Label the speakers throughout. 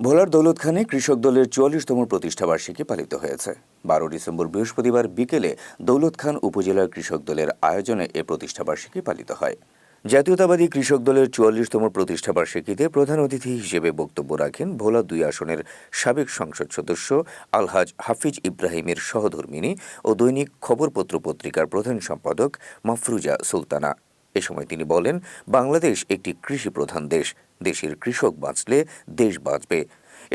Speaker 1: ভোলার দৌলতখানে কৃষক দলের ৪৪তম প্রতিষ্ঠাবার্ষিকী পালিত হয়েছে। ১২ ডিসেম্বর বৃহস্পতিবার বিকেলে দৌলতখান উপজেলার কৃষক দলের আয়োজনে এ প্রতিষ্ঠাবার্ষিকী পালিত হয়। জাতীয়তাবাদী কৃষক দলের ৪৪তম প্রতিষ্ঠাবার্ষিকীতে প্রধান অতিথি হিসেবে বক্তব্য রাখেন ভোলা ২ আসনের সাবেক সংসদ সদস্য আলহাজ হাফিজ ইব্রাহিমের সহধর্মিণী ও দৈনিক খবরপত্র পত্রিকার প্রধান সম্পাদক মাফরুজা সুলতানা। এ সময় তিনি বলেন, বাংলাদেশ একটি কৃষি প্রধান দেশ। দেশের কৃষক বাঁচলে দেশ বাঁচবে।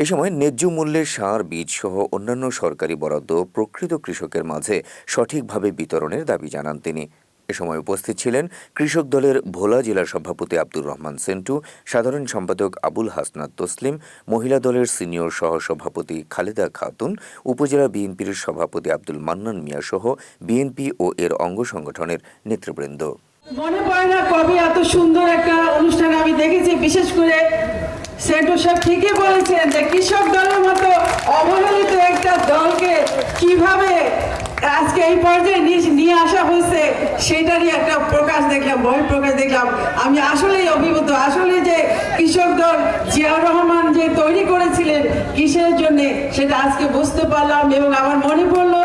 Speaker 1: এ সময় ন্যায্য মূল্যে সার, বীজ সহ অন্যান্য সরকারি বরাদ্দ প্রকৃত কৃষকের মাঝে সঠিকভাবে বিতরণের দাবি জানান তিনি। এ সময় উপস্থিত ছিলেন কৃষক দলের ভোলা জেলা সভাপতি আব্দুর রহমান সেন্টু, সাধারণ সম্পাদক আবুল হাসনাত তসলিম, মহিলা দলের সিনিয়র সহসভাপতি খালেদা খাতুন, উপজেলা বিএনপির সভাপতি আব্দুল মান্নান মিয়া সহ বিএনপি ও এর অঙ্গ সংগঠনের নেতৃবৃন্দ।
Speaker 2: মনে পড়ে না কবে এত সুন্দর একটা অনুষ্ঠান আমি দেখেছি। বিশেষ করে সেন্টু সাহেব ঠিকই বলেছেন যে কৃষক দলের মতো অবহেলিত একটা দলকে কিভাবে আজকে এই পর্যায়ে নিয়ে আসা হয়েছে, সেটারই একটা প্রকাশ দেখলাম, বহিঃপ্রকাশ দেখলাম। আমি আসলেই অভিভূত। আসলে যে কৃষক দল জিয়াউর রহমান যে তৈরি করেছিলেন কিসের জন্য, সেটা আজকে বুঝতে পারলাম। এবং আমার মনে পড়লো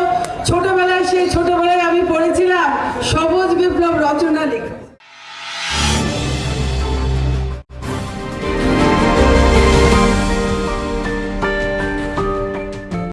Speaker 2: ছোটবেলায় আমি পড়েছিলাম সবুজ বিপ্লব রচনা লিখে।